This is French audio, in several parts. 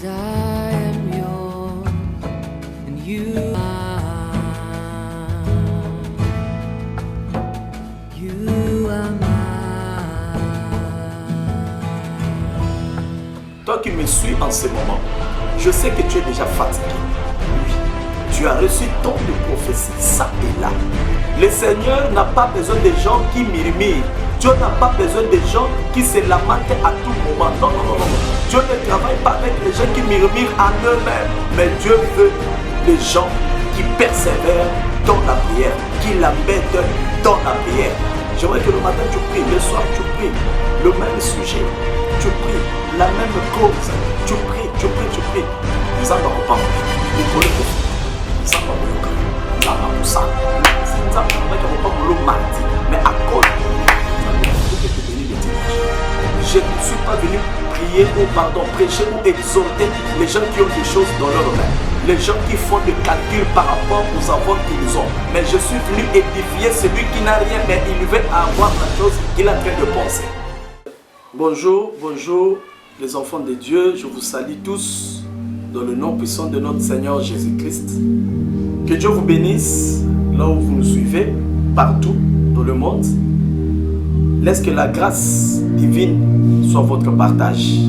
I am yours and you are mine. Toi qui me suis en ce moment, je sais que tu es déjà fatigué. Oui, tu as reçu tant de prophéties, ça et là. Le Seigneur n'a pas besoin de gens qui murmurent. Dieu n'a pas besoin de gens qui se lamentent à tout moment. Non, non, non, non. Dieu ne travaille pas avec les gens qui murmurent en eux-mêmes. Mais Dieu veut les gens qui persévèrent dans la prière, qui la mettent dans la prière. J'aimerais que le matin tu pries, le soir tu pries, le même sujet, tu pries, la même cause, tu pries, tu pries, tu pries. Nous allons pas nous voler pour vous. Nous allons nous mais à cause je ne suis pas venu prier ou prêcher ou exhorter les gens qui ont des choses dans leur main, les gens qui font des calculs par rapport aux avoirs qu'ils ont. Mais je suis venu édifier celui qui n'a rien, mais il veut avoir la chose qu'il est en train de penser. Bonjour, bonjour les enfants de Dieu, je vous salue tous dans le nom puissant de notre Seigneur Jésus-Christ. Que Dieu vous bénisse là où vous nous suivez, partout dans le monde. Laisse que la grâce divine soit votre partage.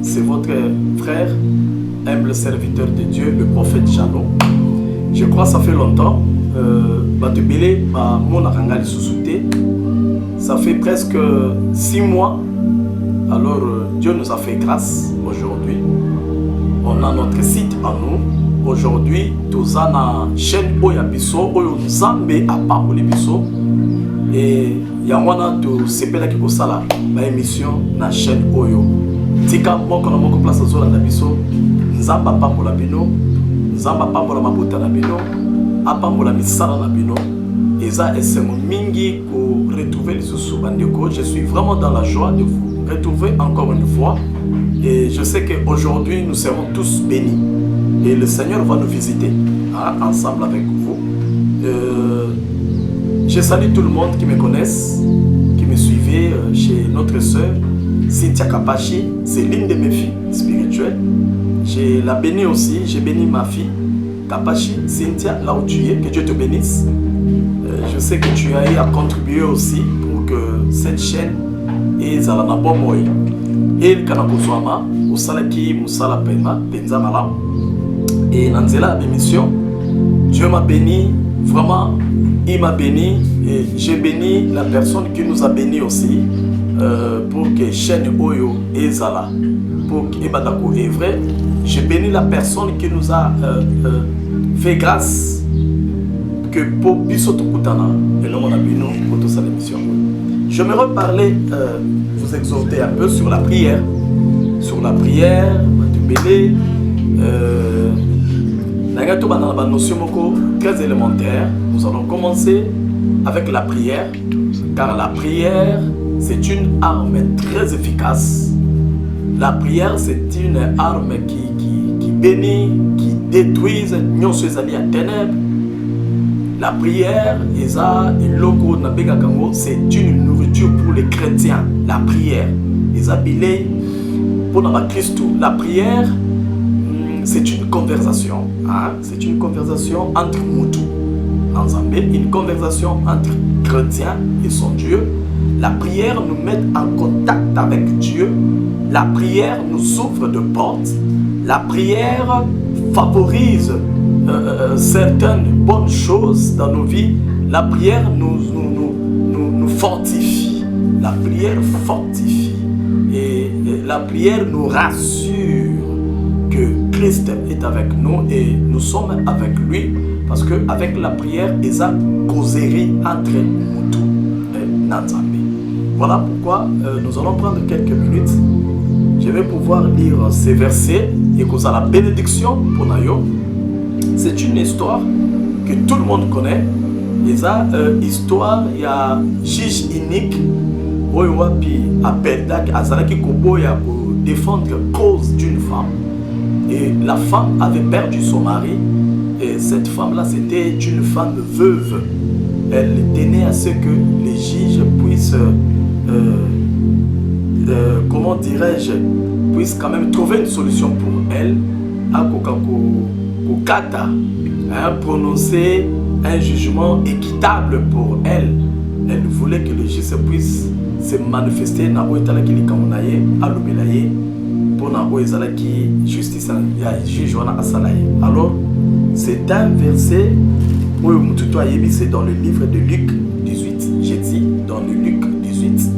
C'est votre frère, humble serviteur de Dieu, le prophète Jalon. Je crois que ça fait longtemps. Ça fait presque 6 mois. Alors Dieu nous a fait grâce aujourd'hui. On a notre site à nous. Aujourd'hui, nous avons une chaîne Oyabiso, Oyozambe à Pamolibiso. Et il y a un peu de émission dans la chaîne Oyo. Tika moko na moko place zola na biso. Nzamba pambola bino, nzamba pambola mabuta na bino, apambola misala na bino. Eza esemo mingi ko retrouver les sous bandeko. Je suis vraiment dans la joie de vous retrouver encore une fois. Et je sais qu'aujourd'hui nous serons tous bénis. Et le Seigneur va nous visiter ensemble avec vous. Je salue tout le monde qui me connaissent, qui me suivait chez notre sœur Cynthia Kapachi. C'est l'une de mes filles spirituelles. Je la bénis aussi, j'ai béni ma fille Kapachi, Cynthia, là où tu es, que Dieu te bénisse. Je sais que tu as eu à contribuer aussi pour que cette chaîne ait Zalana Bomoy. Et le Kanakozwama, au Salaki, Moussala Pema, Penza Malam. Et dans cette émission, Dieu m'a béni, vraiment, il m'a béni et j'ai béni la personne qui nous a béni aussi pour que chaîne Oyo et Zala, pour que Ebadako est vrai. J'ai béni la personne qui nous a fait grâce que pour Bisoto Koutana et l'homme a béni pour toute cette émission. J'aimerais parler, vous exhorter un peu sur la prière. Sur la prière, Matubélé. Très élémentaire. Nous allons commencer avec la prière, car la prière c'est une arme très efficace. La prière c'est une arme qui bénit, qui détruit nos alliés à ténèbres. La prière c'est une nourriture pour les chrétiens. La prière pour Christ. La prière c'est une conversation. C'est une conversation entre Moutou, une conversation entre chrétien et son Dieu. La prière nous met en contact avec Dieu. La prière nous ouvre de portes. La prière favorise certaines bonnes choses dans nos vies. La prière nous fortifie. La prière fortifie. Et la prière nous rassure que Christ est avec nous et nous sommes avec lui, parce qu'avec la prière, il y a causerie entre Moutou et Nanzambi. Voilà pourquoi nous allons prendre quelques minutes. Je vais pouvoir lire ces versets et que la bénédiction pour Nayo. C'est une histoire que tout le monde connaît. Il y a une histoire, il y a un juge unique qui pour défendre la cause d'une femme. Et la femme avait perdu son mari. Et cette femme-là, c'était une femme veuve. Elle tenait à ce que les juges puissent comment dirais-je, puisse quand même trouver une solution pour elle, à Kokata, prononcer un jugement équitable pour elle. Elle voulait que le juge puisse se manifester dans le Kamunaye, à l'Obelaye, pour la justice juge. Alors, c'est un verset où c'est dans le livre de Luc 18. J'ai dit dans le Luc 18,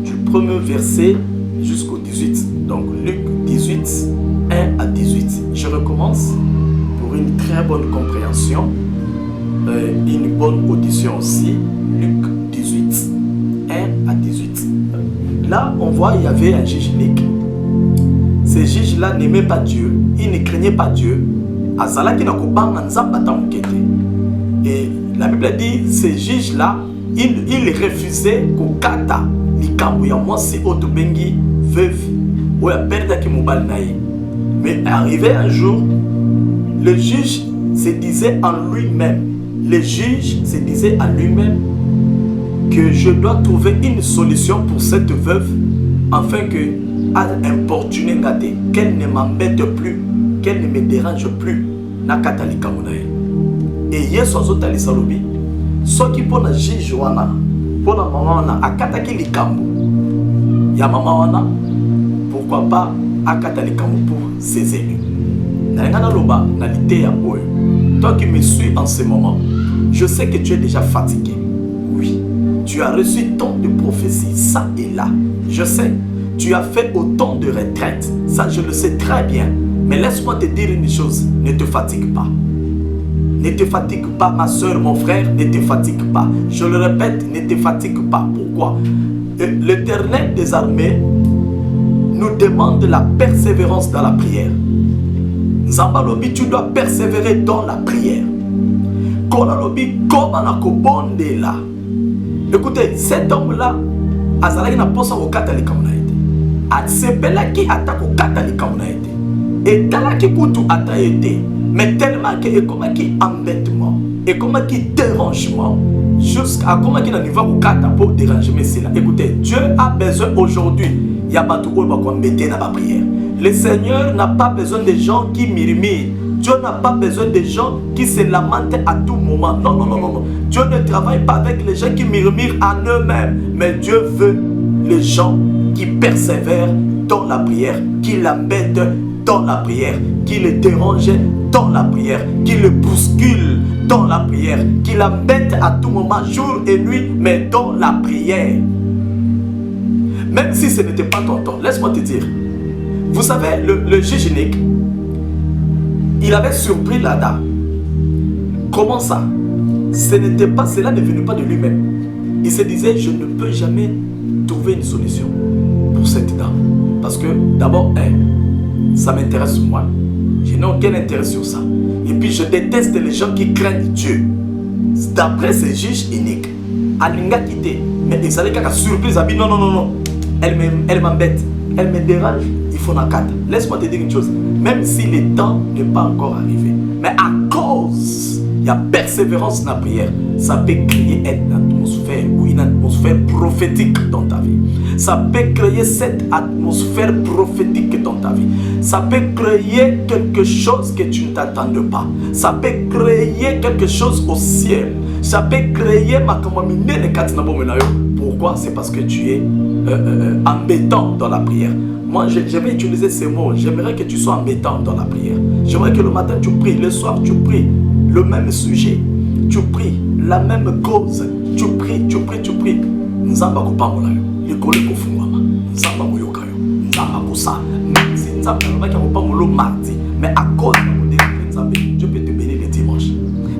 du premier verset jusqu'au 18. Donc, Luc 18, 1 à 18. Je recommence pour une très bonne compréhension, une bonne audition aussi. Luc 18, 1 à 18. Là, on voit il y avait un juge unique. Ce juge-là n'aimait pas Dieu, il ne craignait pas Dieu. Et la Bible dit, ce juge-là, il refusait kokata likambo ya mwasi otobengi veuve ou ya perdre ki mobile naïe. Mais arrivé un jour, le juge se disait en lui-même, le juge se disait en lui-même que je dois trouver une solution pour cette veuve afin que à importuner ngate, qu'elle ne m'embête plus, qu'elle ne me dérange plus na katalika munaye. Et yesu azotali salobi soki pona juge wana pona mama wana akataki likambo ya mama wana, pourquoi pas akata likambo pour ses élus. Na loba na lité ya boyo. Toi qui me suis en ce moment, je sais que tu es déjà fatigué. Oui, tu as reçu tant de prophéties, ça et là. Je sais, tu as fait autant de retraites, ça je le sais très bien. Mais laisse-moi te dire une chose, ne te fatigue pas. Ne te fatigue pas, ma soeur, mon frère, ne te fatigue pas. Je le répète, ne te fatigue pas. Pourquoi? L'Éternel des armées nous demande la persévérance dans la prière. Zambalobi, tu dois persévérer dans la prière. Kolalobi, comme on là. Écoutez, cet homme-là, Azalaki n'a pas au catholique. Atsepelaki attaque au catholique. Et talaki kutu ata été. Mais tellement que et comme qui embêtement et comme qui dérangement jusqu'à comme qui n'arrive au kata pour déranger mais c'est là. Écoutez, Dieu a besoin aujourd'hui, il y a pas tout quoi embêter dans la prière. Le Seigneur n'a pas besoin de gens qui murmurent. Dieu n'a pas besoin de gens qui se lamentent à tout moment. Non, non, non, non, non. Dieu ne travaille pas avec les gens qui murmurent en eux-mêmes. Mais Dieu veut les gens qui persévèrent dans la prière, qui l'embêtent dans la prière, qui le dérangent dans la prière, qui le bousculent dans la prière, qui l'embêtent à tout moment, jour et nuit, mais dans la prière. Même si ce n'était pas ton temps, laisse-moi te dire. Vous savez, le juge unique, il avait surpris la dame. Comment ça? Cela ne venait pas de lui-même. Il se disait, je ne peux jamais trouver une solution pour cette dame. Parce que d'abord, ça m'intéresse moi. Je n'ai aucun intérêt sur ça. Et puis je déteste les gens qui craignent Dieu. D'après ces juges uniques, Alinga quitté. Mais ils allaient qu'à surprise. Non, non, non, non. Elle m'embête. Elle me dérange. Il faut la carte. Laisse-moi te dire une chose. Même si le temps n'est pas encore arrivé, mais à cause il y a persévérance dans la prière, ça peut créer une atmosphère ou une atmosphère prophétique dans ta vie. Ça peut créer cette atmosphère prophétique dans ta vie. Ça peut créer quelque chose que tu ne t'attends pas. Ça peut créer quelque chose au ciel. Ça peut créer ma commune. Pourquoi? C'est parce que tu es embêtant dans la prière. Moi, j'aimerais utiliser ces mots. J'aimerais que tu sois embêtant dans la prière. J'aimerais que le matin tu pries, le soir tu pries le même sujet. Tu pries la même cause. Tu pries, tu pries, tu pries. Nzamba ko pamola yo. Lekole ko fungwama. Nzamba ko yoka yo. Nzamba ko sa. Même si Nzamba ko pamolo mardi, mais à cause de Nzamba, Dieu peut te bénir le dimanche.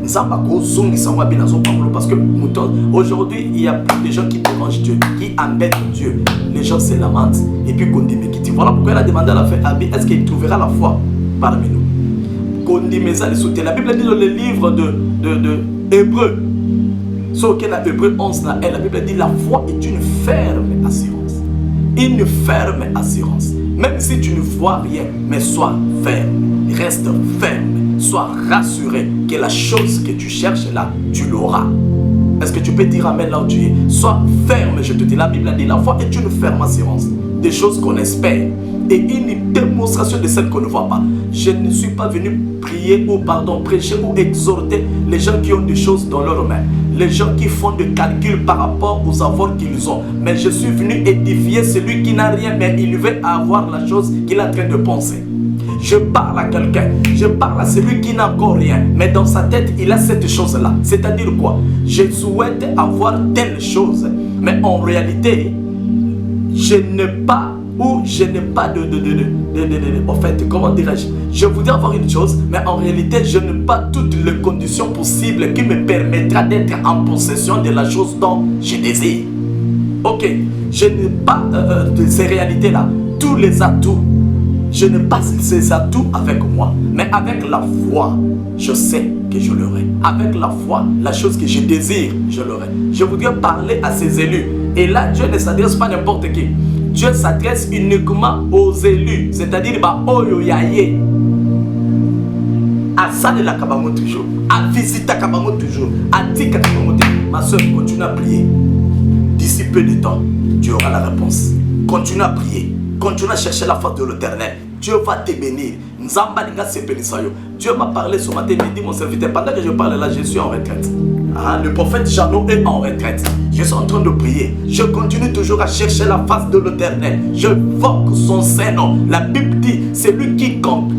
Nzamba ko zongi sangwa bina zo pamolo parce que aujourd'hui, il y a plus de gens qui dérangent Dieu, qui embêtent Dieu. Les gens se lamentent et puis Kondime qui dit voilà pourquoi elle a demandé à la fin Abi, est-ce qu'il trouvera la foi parmi nous? Kondime ça les soutient. La Bible dit dans le livre de Hébreux, sauf qu'elle a Hébreux 11 là, la Bible dit la foi est une ferme assurance. Une ferme assurance. Même si tu ne vois rien, mais sois ferme, reste ferme, sois rassuré que la chose que tu cherches là, tu l'auras. Est-ce que tu peux dire amen là où tu es? Sois ferme, je te dis. La Bible a dit, la foi est une ferme assurance des choses qu'on espère et une démonstration de celles qu'on ne voit pas. Je ne suis pas venu prier ou prêcher ou exhorter les gens qui ont des choses dans leurs mains, les gens qui font des calculs par rapport aux avoirs qu'ils ont. Mais je suis venu édifier celui qui n'a rien, mais il veut avoir la chose qu'il est en train de penser. Je parle à quelqu'un, je parle à celui qui n'a encore rien, mais dans sa tête, il a cette chose-là. C'est-à-dire quoi? Je souhaite avoir telle chose, mais en réalité, je n'ai pas en fait, comment dirais-je? Je voudrais avoir une chose, mais en réalité, je n'ai pas toutes les conditions possibles qui me permettra d'être en possession de la chose dont je désire. Ok, je n'ai pas ces réalités-là, tous les atouts. Je n'ai pas ces atouts avec moi, mais avec la foi, je sais que je l'aurai. Avec la foi, la chose que je désire, je l'aurai. Je voudrais parler à ces élus. Et là, Dieu ne s'adresse pas à n'importe qui. Dieu s'adresse uniquement aux élus, c'est-à-dire Oyo Yaye. À ça de la Kabamo toujours, à visiter Kabamo toujours, à dire Kabamo. Ma soeur, continue à prier. D'ici peu de temps, tu auras la réponse. Continue à prier. Continue à chercher la face de l'Éternel. Dieu va te bénir. Dieu m'a parlé ce matin, il m'a dit, mon serviteur, pendant que je parle là, je suis en retraite. Le prophète Jeannot est en retraite. Je suis en train de prier. Je continue toujours à chercher la face de l'Éternel. Je invoque son Saint-Nom. La Bible dit, c'est quiconque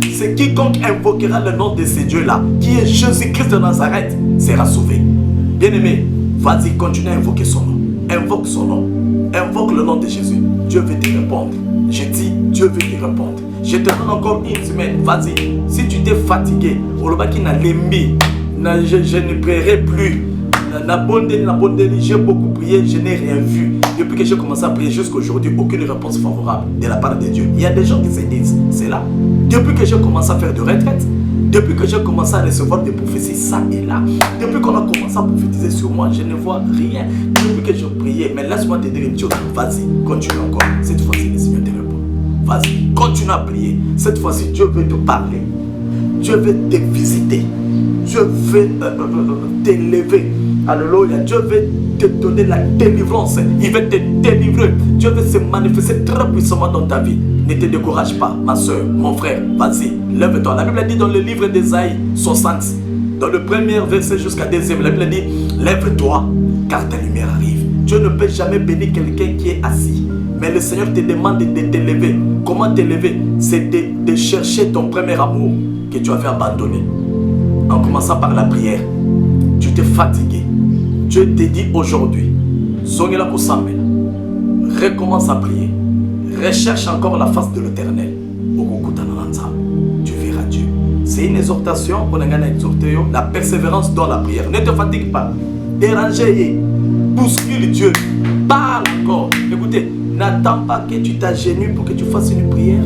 invoquera le nom de ce Dieu-là, qui est Jésus-Christ de Nazareth, sera sauvé. Bien-aimé, vas-y, continue à invoquer son nom. Invoque son nom. Invoque le nom de Jésus. Dieu veut te répondre. Je dis, Dieu veut te répondre. Je te donne encore une semaine. Vas-y. Si tu t'es fatigué, je ne prierai plus. J'ai beaucoup prié, je n'ai rien vu. Depuis que j'ai commencé à prier jusqu'à aujourd'hui, aucune réponse favorable de la part de Dieu. Il y a des gens qui se disent, c'est là. Depuis que j'ai commencé à faire de retraite, depuis que j'ai commencé à recevoir des prophéties, ça et là. Depuis qu'on a commencé à prophétiser sur moi, je ne vois rien. Depuis que je priais, mais laisse-moi te dire une chose. Vas-y, continue encore. Cette fois-ci, le Seigneur te répond. Vas-y, continue à prier. Cette fois-ci, Dieu veut te parler. Dieu veut te visiter. Dieu veut t'élever. Alléluia. Dieu veut te donner la délivrance. Il veut te délivrer. Dieu veut se manifester très puissamment dans ta vie. Ne te décourage pas, ma soeur, mon frère. Vas-y, lève-toi. La Bible dit dans le livre d'Ésaïe 60, dans le premier verset jusqu'à deuxième, la Bible dit, lève-toi, car ta lumière arrive. Dieu ne peut jamais bénir quelqu'un qui est assis. Mais le Seigneur te demande de t'élever. Comment t'élever? C'est de chercher ton premier amour que tu avais abandonné. En commençant par la prière. Tu t'es fatigué. Dieu te dit aujourd'hui, recommence à prier. Recherche encore la face de l'Éternel. Tu verras Dieu. C'est une exhortation, la persévérance dans la prière. Ne te fatigue pas. Dérangez, bouscule Dieu. Parle encore. Écoutez, n'attends pas que tu t'agenouilles pour que tu fasses une prière.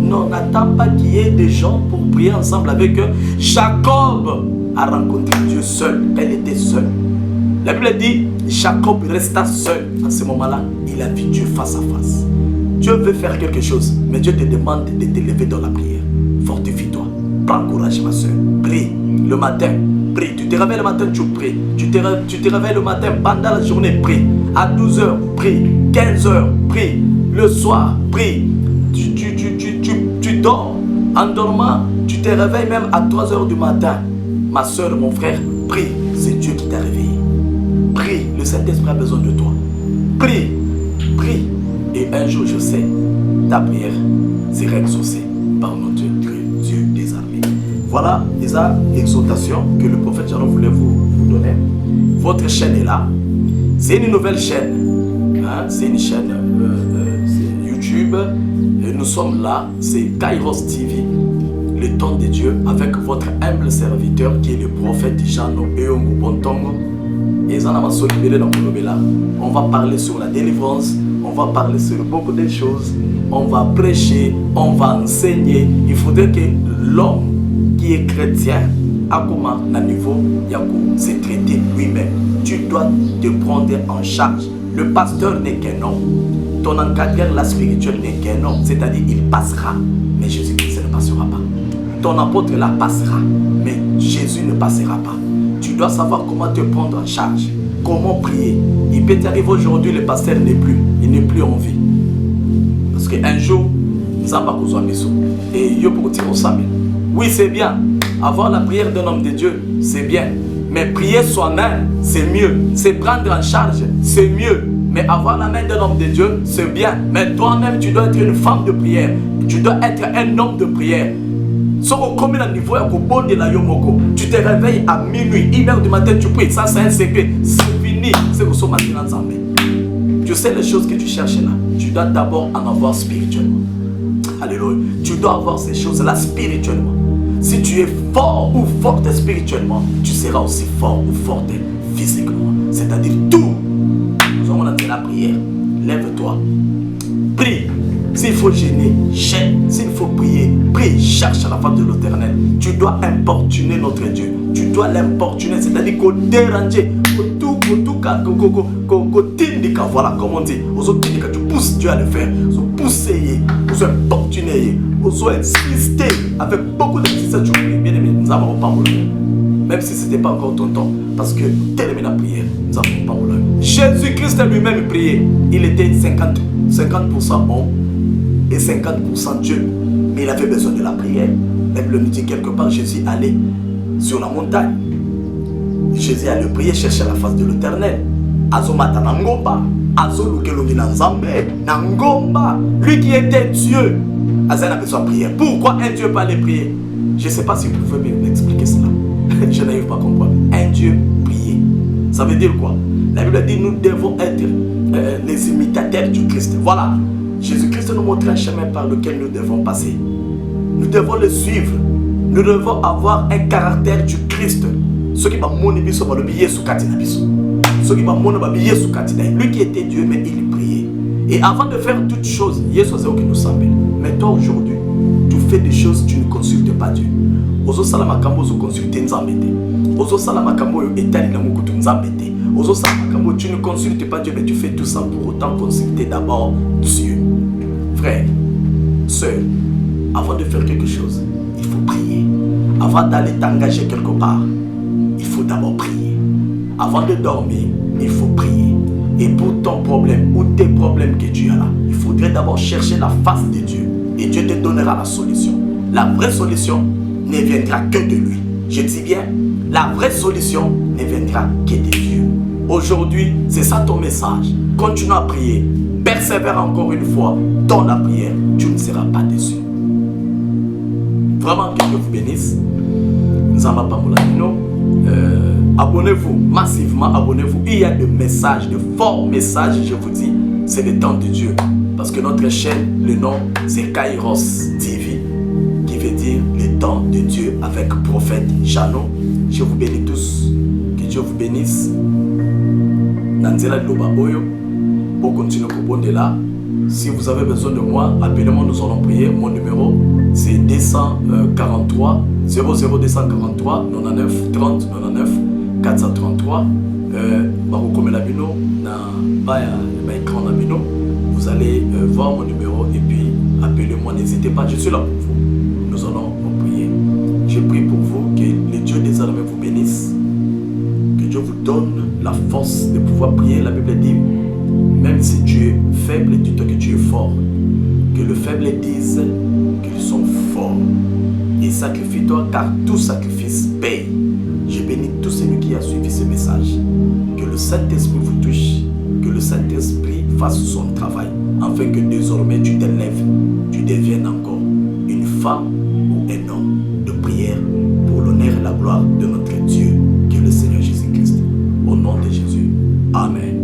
Non, n'attends pas qu'il y ait des gens pour prier ensemble avec eux. Jacob a rencontré Dieu seul. Elle était seule. La Bible dit, Jacob resta seul. À ce moment-là, il a vu Dieu face à face. Dieu veut faire quelque chose, mais Dieu te demande de t'élever dans la prière. Fortifie-toi. Prends courage, ma soeur. Prie le matin. Prie. Tu te réveilles le matin, tu pries. Tu te réveilles le matin, pendant la journée, prie. À 12h, prie. 15h, prie. Le soir, prie. Tu dors. En dormant, tu te réveilles même à 3h du matin. Ma soeur, mon frère, prie. C'est Dieu qui t'a réveillé. Prie. Le Saint-Esprit a besoin de toi. Prie. Prie. Et un jour, je sais, ta prière sera exaucée par notre Dieu des armées. Voilà les exhortations que le prophète Jeannot voulait vous donner. Votre chaîne est là. C'est une nouvelle chaîne. C'est une chaîne YouTube. Et nous sommes là. C'est Kairos TV. Le temps de Dieu avec votre humble serviteur qui est le prophète Jeannot Eongo Bontongo. On va parler sur la délivrance. On va parler sur beaucoup de choses. On va prêcher, on va enseigner. Il faudrait que l'homme qui est chrétien, à comment, à niveau, se traiter lui-même. Tu dois te prendre en charge. Le pasteur n'est qu'un homme. Ton encadreur, la spirituelle, n'est qu'un homme. C'est-à-dire, il passera, mais Jésus-Christ ne passera pas. Ton apôtre là passera, mais Jésus ne passera pas. Tu dois savoir comment te prendre en charge. comment prier. Il peut t'arriver aujourd'hui, le pasteur n'est plus. Il n'est plus en vie. Parce qu'un jour, nous avons besoin de ça. Et il y a beaucoup de choses. Oui, c'est bien. Avoir la prière d'un homme de Dieu, c'est bien. Mais prier soi-même, c'est mieux. C'est prendre en charge, c'est mieux. Mais avoir la main d'un homme de Dieu, c'est bien. Mais toi-même, tu dois être une femme de prière. Tu dois être un homme de prière. Tu te réveilles à minuit, 1h du matin, tu pries. Ça, c'est un secret. C'est fini. C'est que ce matin, tu sais les choses que tu cherches là. Tu dois d'abord en avoir spirituellement. Alléluia. Tu dois avoir ces choses-là spirituellement. Si tu es fort ou forte spirituellement, tu seras aussi fort ou forte physiquement. C'est-à-dire tout. Nous avons la prière. Lève-toi. Prie. S'il faut gêner, gêne. S'il faut prier, prie. Cherche à la face de l'Éternel. Tu dois importuner notre Dieu. Tu dois l'importuner, c'est-à-dire qu'on déranger. Voilà, comme on dit. Tu pousses Dieu à le faire. Tu pousses, tu importuner, tu insister avec beaucoup d'insistance. Bien aimé, nous n'avons pas voulu. Même si ce n'était pas encore ton temps. Parce que terminer la prière, nous n'avons pas voulu. Jésus-Christ lui-même priait. Il était 50% homme et 50% Dieu. Mais il avait besoin de la prière. La Bible nous dit quelque part, Jésus allait sur la montagne. Jésus allait prier, chercher la face de l'Éternel. Azomata Nangomba, Azolukelongi Nanzambe, Nangomba, lui qui était Dieu. Azan a besoin de prier. Pourquoi un Dieu peut aller prier? Je ne sais pas si vous pouvez m'expliquer cela. Je n'arrive pas à comprendre. Un Dieu prier. Ça veut dire quoi? La Bible dit nous devons être les imitateurs du Christ. Voilà. Jésus-Christ nous montre un chemin par lequel nous devons passer. Nous devons le suivre. Nous devons avoir un caractère du Christ. Ceux qui vont monter sur le billet sous Katina Biso. Ceux qui vont monter le billet sous Katina. Lui qui était Dieu, mais il priait. Et avant de faire toutes choses, Yesu c'est qui nous semble. Mais toi aujourd'hui, tu fais des choses, tu ne consultes pas Dieu. Ozo salama kambo zo consulter Nzambete. Ozo salama kambo yo etali na mukutu Nzambete. Ozo salama kambo tu ne consultes pas Dieu, mais tu fais tout ça pour autant consulter d'abord Dieu. Frère, sœur, avant de faire quelque chose, il faut prier. Avant d'aller t'engager quelque part, il faut d'abord prier. Avant de dormir, il faut prier. Et pour ton problème ou tes problèmes que tu as là, il faudrait d'abord chercher la face de Dieu. Et Dieu te donnera la solution. La vraie solution ne viendra que de lui. Je dis bien, la vraie solution ne viendra que de Dieu. Aujourd'hui, c'est ça ton message. Continue à prier. Persévère encore une fois dans la prière. Tu ne seras pas déçu. Vraiment, que Dieu vous bénisse. Abonnez-vous massivement, abonnez-vous. Il y a des messages, de forts messages, je vous dis, c'est le temps de Dieu. Parce que notre chaîne, le nom, c'est Kairos TV, qui veut dire le temps de Dieu avec prophète Jano. Je vous bénis tous. Que Dieu vous bénisse. Nanzela Loba Oyo, pour continuer au bon de là. Si vous avez besoin de moi, appelez-moi, nous allons prier. Mon numéro, c'est 243 00243 99 30 99 433. Vous allez voir mon numéro et puis appelez-moi, n'hésitez pas, je suis là pour vous. Nous allons prier. Je prie pour vous que le Dieu des armées vous bénisse, que Dieu vous donne la force de pouvoir prier. La Bible dit, même si tu es faible, dis-toi que tu es fort. Que le faible dise qu'ils sont forts. Et sacrifie-toi, car tout sacrifice paye. Je bénis tout celui qui a suivi ce message. Que le Saint-Esprit vous touche, que le Saint-Esprit fasse son travail, afin que désormais tu t'élèves, tu deviennes encore une femme ou un homme de prière pour l'honneur et la gloire de notre Dieu, qui est le Seigneur Jésus-Christ. Au nom de Jésus. Amen.